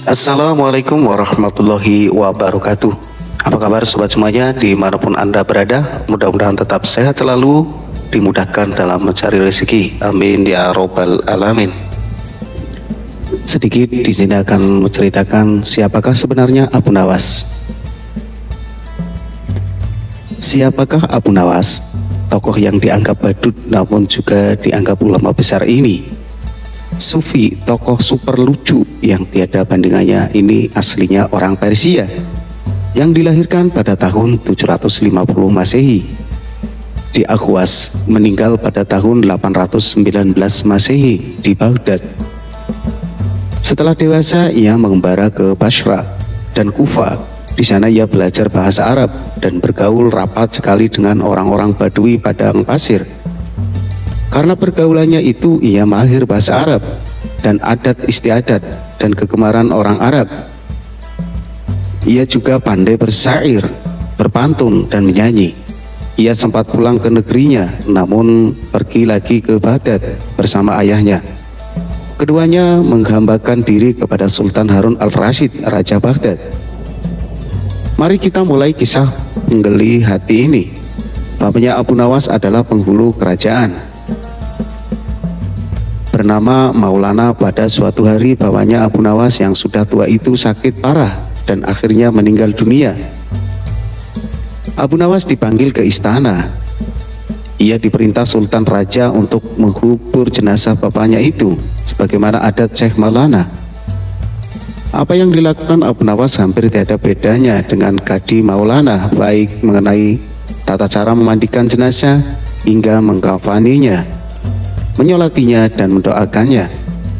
Assalamualaikum warahmatullahi wabarakatuh. Apa kabar sobat semuanya dimanapun Anda berada? Mudah-mudahan tetap sehat selalu, dimudahkan dalam mencari rezeki. Amin ya robbal alamin. Sedikit di sini akan menceritakan siapakah sebenarnya Abu Nawas. Siapakah Abu Nawas? Tokoh yang dianggap badut namun juga dianggap ulama besar ini. Sufi, tokoh super lucu yang tiada bandingannya ini aslinya orang Persia yang dilahirkan pada tahun 750 Masehi di Ahwas, meninggal pada tahun 819 Masehi di Baghdad. Setelah dewasa ia mengembara ke Basra dan Kufa. Di sana ia belajar bahasa Arab dan bergaul rapat sekali dengan orang-orang Badui padang pasir. Karena pergaulannya itu ia mahir bahasa Arab dan adat istiadat dan kegemaran orang Arab. Ia juga pandai bersyair, berpantun dan menyanyi. Ia sempat pulang ke negerinya namun pergi lagi ke Baghdad bersama ayahnya. Keduanya menghambakan diri kepada Sultan Harun al-Rasyid, Raja Baghdad. Mari kita mulai kisah menggeli hati ini. Bapaknya Abu Nawas adalah penghulu kerajaan bernama Maulana. Pada suatu hari bapaknya Abu Nawas yang sudah tua itu sakit parah dan akhirnya meninggal dunia. Abu Nawas dipanggil ke istana. Ia diperintah Sultan Raja untuk mengubur jenazah bapaknya itu sebagaimana adat Syekh Maulana. Apa yang dilakukan Abu Nawas hampir tiada bedanya dengan Kadi Maulana, baik mengenai tata cara memandikan jenazah hingga mengkafaninya, menyolatinya dan mendoakannya.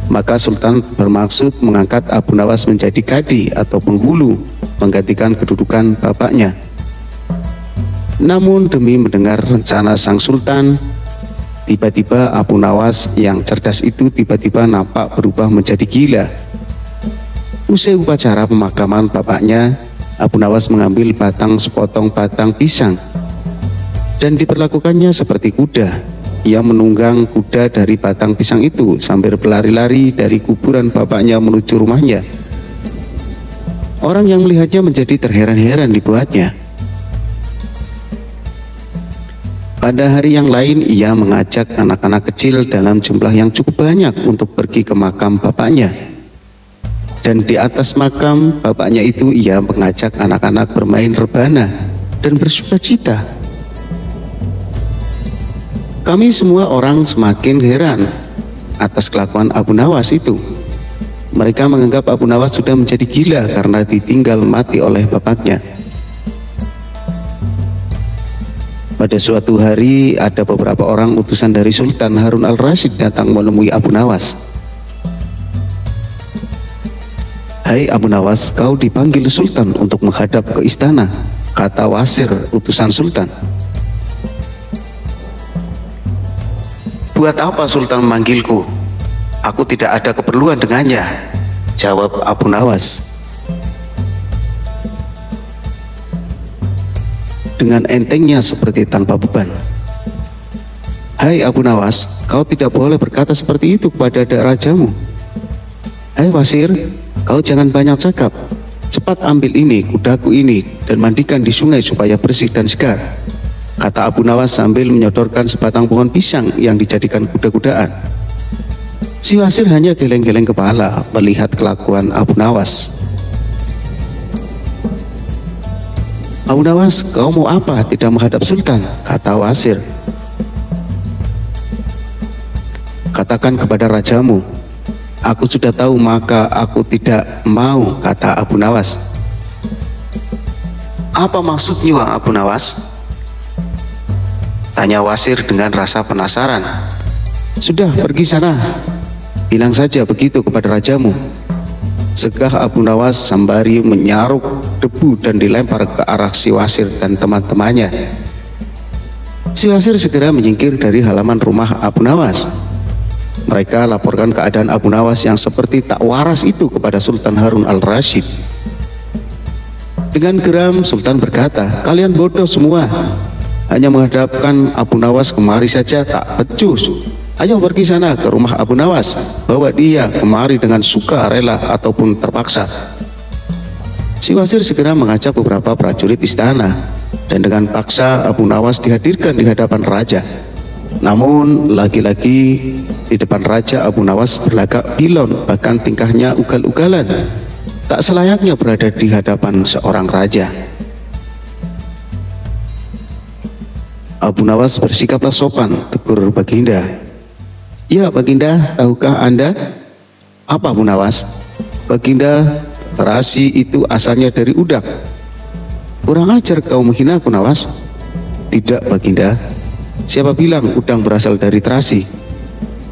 Maka Sultan bermaksud mengangkat Abu Nawas menjadi Kadi atau penghulu, menggantikan kedudukan bapaknya. Namun demi mendengar rencana sang Sultan, tiba-tiba Abu Nawas yang cerdas itu tiba-tiba nampak berubah menjadi gila. Usai upacara pemakaman bapaknya, Abu Nawas mengambil sepotong batang pisang dan diperlakukannya seperti kuda. Ia menunggang kuda dari batang pisang itu sambil berlari-lari dari kuburan bapaknya menuju rumahnya. Orang yang melihatnya menjadi terheran-heran dibuatnya. Pada hari yang lain ia mengajak anak-anak kecil dalam jumlah yang cukup banyak untuk pergi ke makam bapaknya. Dan di atas makam bapaknya itu ia mengajak anak-anak bermain rebana dan bersukacita. Kami semua orang semakin heran atas kelakuan Abu Nawas itu. Mereka menganggap Abu Nawas sudah menjadi gila karena ditinggal mati oleh bapaknya. Pada suatu hari ada beberapa orang utusan dari Sultan Harun al-Rasyid datang menemui Abu Nawas. "Hai Abu Nawas, kau dipanggil Sultan untuk menghadap ke istana," kata Wasir, utusan Sultan. "Buat apa Sultan memanggilku? Aku tidak ada keperluan dengannya," jawab Abu Nawas. Dengan entengnya seperti tanpa beban. "Hai Abu Nawas, kau tidak boleh berkata seperti itu kepada rajamu." "Hai Wasir, kau jangan banyak cakap. Cepat ambil ini, kudaku ini, dan mandikan di sungai supaya bersih dan segar," kata Abu Nawas sambil menyodorkan sebatang pohon pisang yang dijadikan kuda-kudaan. Si Wasir hanya geleng-geleng kepala melihat kelakuan Abu Nawas. "Abu Nawas, kau mau apa tidak menghadap Sultan?" kata Wasir. "Katakan kepada rajamu, aku sudah tahu maka aku tidak mau," kata Abu Nawas. "Apa maksudnya Abu Nawas?" tanya Wasir dengan rasa penasaran. "Sudah, pergi sana, bilang saja begitu kepada rajamu," segah Abu Nawas sembari menyaruk debu dan dilempar ke arah si Wasir dan teman-temannya. Si Wasir segera menyingkir dari halaman rumah Abu Nawas. Mereka laporkan keadaan Abu Nawas yang seperti tak waras itu kepada Sultan Harun al-Rasyid. Dengan geram Sultan berkata, "Kalian bodoh semua, hanya menghadapkan Abu Nawas kemari saja tak becus. Ayo pergi sana ke rumah Abu Nawas, bawa dia kemari dengan suka rela ataupun terpaksa. Si wazir segera mengajak beberapa prajurit istana, dan dengan paksa Abu Nawas dihadirkan di hadapan raja. Namun lagi-lagi di depan raja Abu Nawas berlagak pilon, bahkan tingkahnya ugal-ugalan, tak selayaknya berada di hadapan seorang raja. Abu Nawas bersikaplah sopan, tegur Baginda. Ya Baginda, tahukah Anda? Apa Abu Nawas? Baginda, terasi itu asalnya dari udang. Kurang ajar kau menghina Abu Nawas. Tidak Baginda, siapa bilang udang berasal dari terasi?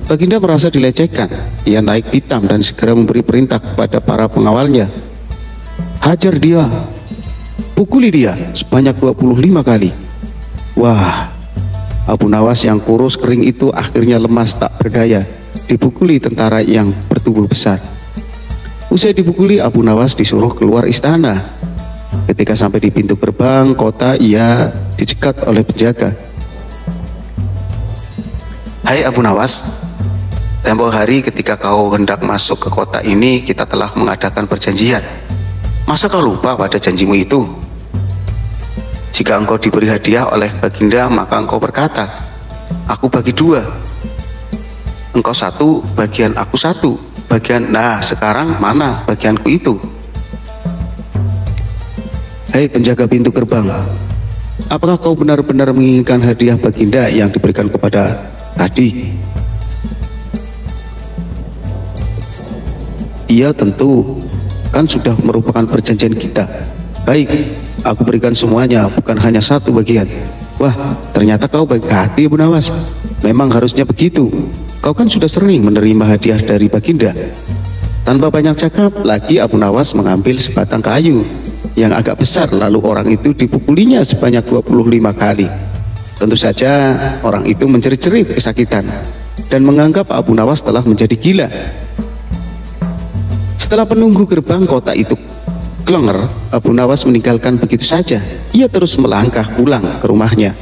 Baginda merasa dilecehkan. Ia naik pitam dan segera memberi perintah kepada para pengawalnya. Hajar dia, pukuli dia sebanyak 25 kali. Wah, Abu Nawas yang kurus kering itu akhirnya lemas tak berdaya, dipukuli tentara yang bertubuh besar. Usai dipukuli, Abu Nawas disuruh keluar istana. Ketika sampai di pintu gerbang kota, ia dicegat oleh penjaga. Hai Abu Nawas, tempo hari ketika kau hendak masuk ke kota ini, kita telah mengadakan perjanjian. Masa kau lupa pada janjimu itu? Jika engkau diberi hadiah oleh Baginda, maka engkau berkata, aku bagi dua, engkau satu, bagian aku satu, bagian. Nah sekarang mana bagianku itu? Hei penjaga pintu gerbang, apakah kau benar-benar menginginkan hadiah Baginda yang diberikan kepada tadi? Iya tentu, kan sudah merupakan perjanjian kita. Baik, aku berikan semuanya, bukan hanya satu bagian. Wah, ternyata kau baik hati Abu Nawas. Memang harusnya begitu. Kau kan sudah sering menerima hadiah dari Baginda. Tanpa banyak cakap lagi, Abu Nawas mengambil sebatang kayu yang agak besar, lalu orang itu dipukulinya sebanyak 25 kali. Tentu saja orang itu menjerit-jerit kesakitan dan menganggap Abu Nawas telah menjadi gila. Setelah penunggu gerbang kota itu klenger, Abu Nawas meninggalkan begitu saja. Ia terus melangkah pulang ke rumahnya.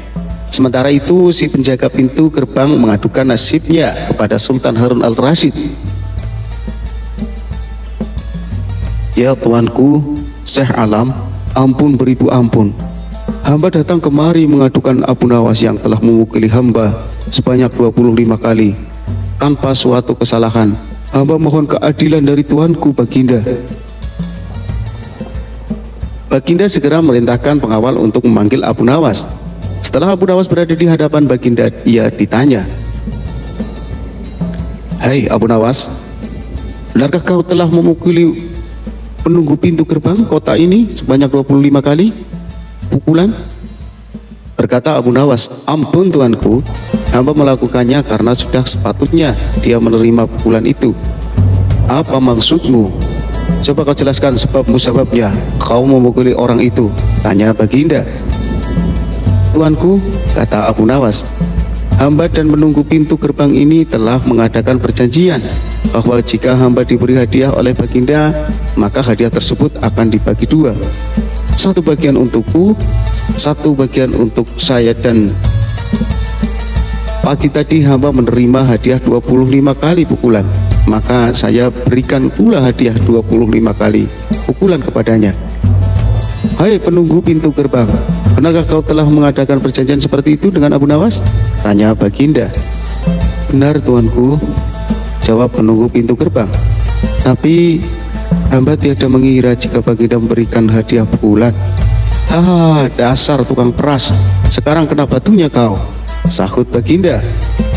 Sementara itu si penjaga pintu gerbang mengadukan nasibnya kepada Sultan Harun al-Rasyid. Ya tuanku, Syekh Alam, ampun beribu ampun. Hamba datang kemari mengadukan Abu Nawas yang telah memukuli hamba sebanyak 25 kali tanpa suatu kesalahan. Hamba mohon keadilan dari tuanku Baginda. Baginda segera merintahkan pengawal untuk memanggil Abu Nawas. Setelah Abu Nawas berada di hadapan Baginda, ia ditanya, Hai Abu Nawas, benarkah kau telah memukuli penunggu pintu gerbang kota ini sebanyak 25 kali pukulan? Berkata Abu Nawas, ampun tuanku, hamba melakukannya karena sudah sepatutnya dia menerima pukulan itu. Apa maksudmu? Coba kau jelaskan sebab musababnya kau memukuli orang itu, tanya Baginda. Tuanku, kata Abu Nawas, hamba dan menunggu pintu gerbang ini telah mengadakan perjanjian bahwa jika hamba diberi hadiah oleh Baginda, maka hadiah tersebut akan dibagi dua. Satu bagian untukku, satu bagian untuk saya, dan pagi tadi hamba menerima hadiah 25 kali pukulan, maka saya berikan pula hadiah 25 kali pukulan kepadanya. Hai penunggu pintu gerbang, benarkah kau telah mengadakan perjanjian seperti itu dengan Abu Nawas? Tanya Baginda. Benar tuanku, jawab penunggu pintu gerbang. Tapi hamba tiada mengira jika Baginda memberikan hadiah pukulan. Haha, dasar tukang peras, sekarang kena batunya kau, sahut Baginda.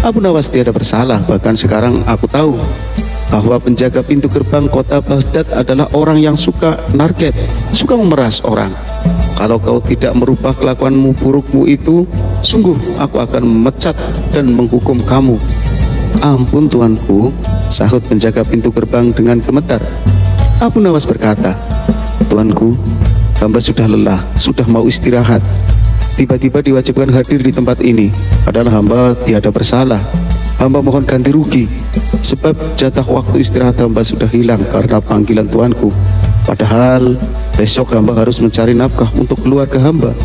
Abu Nawas tiada bersalah, bahkan sekarang aku tahu bahwa penjaga pintu gerbang kota Baghdad adalah orang yang suka narket, suka memeras orang. Kalau kau tidak merubah kelakuanmu burukmu itu, sungguh aku akan memecat dan menghukum kamu. Ampun tuanku, sahut penjaga pintu gerbang dengan gemetar. Abu Nawas berkata, tuanku, hamba sudah lelah, sudah mau istirahat. Tiba-tiba diwajibkan hadir di tempat ini, padahal hamba tiada bersalah. Hamba mohon ganti rugi, sebab jatah waktu istirahat hamba sudah hilang karena panggilan tuanku. Padahal besok hamba harus mencari nafkah untuk keluarga hamba.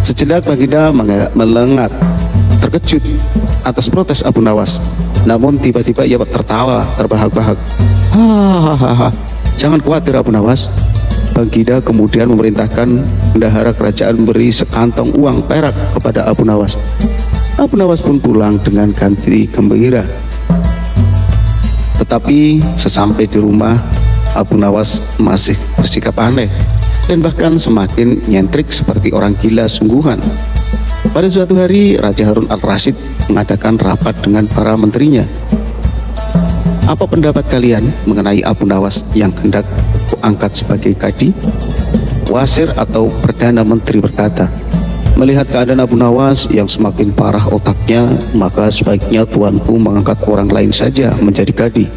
Sejenak Baginda melengat. terkejut atas protes Abu Nawas. Namun tiba-tiba ia tertawa terbahak-bahak. Hahaha, jangan khawatir Abu Nawas. Baginda kemudian memerintahkan bendahara kerajaan memberi sekantong uang perak kepada Abu Nawas. Abu Nawas pun pulang dengan ganti gembira. Tetapi sesampai di rumah, Abu Nawas masih bersikap aneh dan bahkan semakin nyentrik seperti orang gila sungguhan. Pada suatu hari, Raja Harun al-Rasyid mengadakan rapat dengan para menterinya. Apa pendapat kalian mengenai Abu Nawas yang hendak kuangkat sebagai kadi? Wasir atau Perdana Menteri berkata, melihat keadaan Abu Nawas yang semakin parah otaknya, maka sebaiknya tuanku mengangkat orang lain saja menjadi kadi.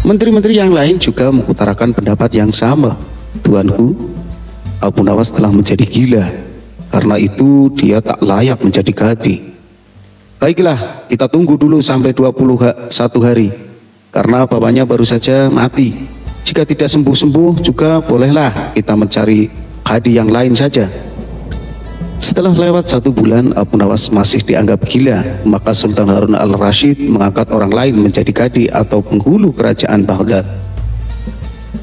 Menteri-menteri yang lain juga mengutarakan pendapat yang sama. Tuanku, Abu Nawas telah menjadi gila, karena itu dia tak layak menjadi kadi. Baiklah, kita tunggu dulu sampai 21 hari, karena bapaknya baru saja mati. Jika tidak sembuh-sembuh juga bolehlah kita mencari kadi yang lain saja. Setelah lewat 1 bulan, Abu Nawas masih dianggap gila, maka Sultan Harun al-Rasyid mengangkat orang lain menjadi kadi atau penghulu kerajaan Baghdad.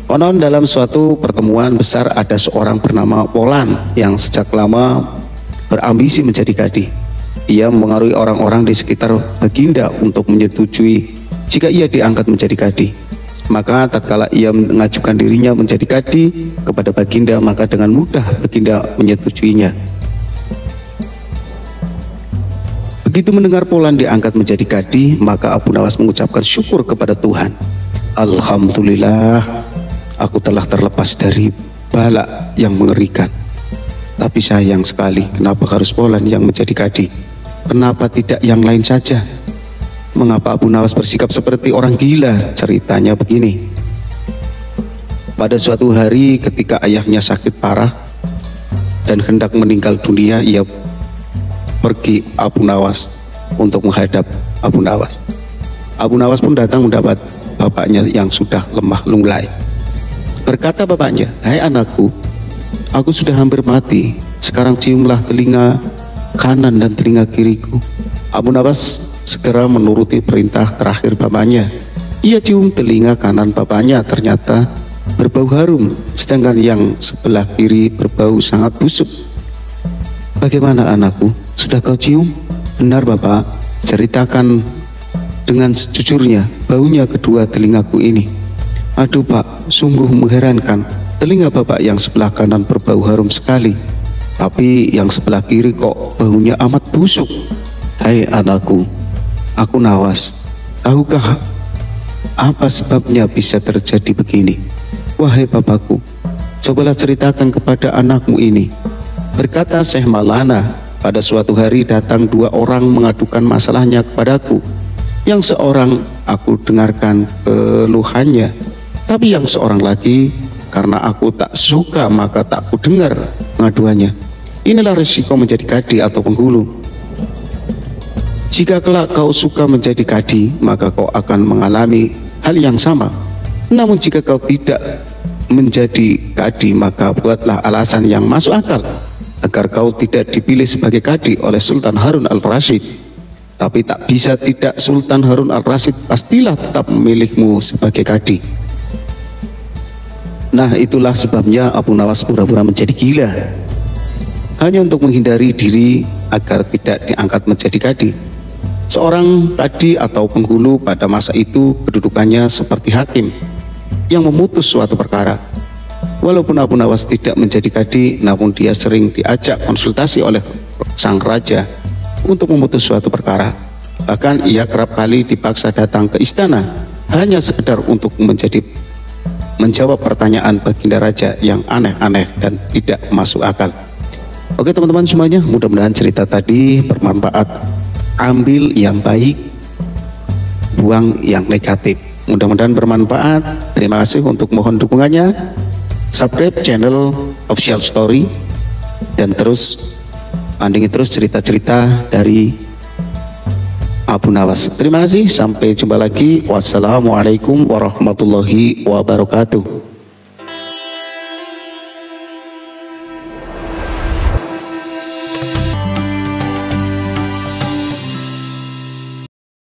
Konon dalam suatu pertemuan besar ada seorang bernama Polan yang sejak lama berambisi menjadi kadi. Ia mengaruhi orang-orang di sekitar Baginda untuk menyetujui jika ia diangkat menjadi kadi. Maka tatkala ia mengajukan dirinya menjadi kadi kepada Baginda, maka dengan mudah Baginda menyetujuinya. Begitu mendengar Polan diangkat menjadi kadi, maka Abu Nawas mengucapkan syukur kepada Tuhan. Alhamdulillah, aku telah terlepas dari bala yang mengerikan. Tapi sayang sekali, kenapa harus Polan yang menjadi kadi? Kenapa tidak yang lain saja? Mengapa Abu Nawas bersikap seperti orang gila? Ceritanya begini. Pada suatu hari ketika ayahnya sakit parah dan hendak meninggal dunia, ia pergi Abu Nawas untuk menghadap Abu Nawas. Abu Nawas pun datang mendapat bapaknya yang sudah lemah lunglai. Berkata bapaknya, hai anakku, aku sudah hampir mati, sekarang ciumlah telinga kanan dan telinga kiriku. Abu Nawas segera menuruti perintah terakhir bapaknya. Ia cium telinga kanan bapaknya, ternyata berbau harum, sedangkan yang sebelah kiri berbau sangat busuk. Bagaimana anakku, sudah kau cium? Benar bapak, ceritakan dengan sejujurnya baunya kedua telingaku ini. Aduh pak, sungguh mengherankan, telinga bapak yang sebelah kanan berbau harum sekali, tapi yang sebelah kiri kok baunya amat busuk. Hai anakku, aku Nawas, tahukah apa sebabnya bisa terjadi begini? Wahai bapakku, cobalah ceritakan kepada anakmu ini. Berkata Syekh Maulana, pada suatu hari datang 2 orang mengadukan masalahnya kepadaku. Yang seorang aku dengarkan keluhannya, tapi yang seorang lagi karena aku tak suka maka tak ku dengar pengaduannya. Inilah risiko menjadi kadi atau penghulu. Jika kelak kau suka menjadi kadi, maka kau akan mengalami hal yang sama. Namun jika kau tidak menjadi kadi, maka buatlah alasan yang masuk akal agar kau tidak dipilih sebagai kadi oleh Sultan Harun al-Rasyid. Tapi tak bisa tidak, Sultan Harun al-Rasyid pastilah tetap memilihmu sebagai kadi. Nah, itulah sebabnya Abu Nawas pura-pura menjadi gila, hanya untuk menghindari diri agar tidak diangkat menjadi kadi. Seorang kadi atau penghulu pada masa itu kedudukannya seperti hakim yang memutus suatu perkara. Walaupun Abu Nawas tidak menjadi kadi, namun dia sering diajak konsultasi oleh sang raja untuk memutus suatu perkara. Bahkan ia kerap kali dipaksa datang ke istana hanya sekedar untuk menjawab pertanyaan baginda raja yang aneh-aneh dan tidak masuk akal. Oke teman-teman semuanya, mudah-mudahan cerita tadi bermanfaat. Ambil yang baik, buang yang negatif. Mudah-mudahan bermanfaat. Terima kasih untuk mohon dukungannya. Subscribe channel Official Story dan terus pandingi terus cerita-cerita dari Abu Nawas. Terima kasih, sampai jumpa lagi. Wassalamualaikum warahmatullahi wabarakatuh.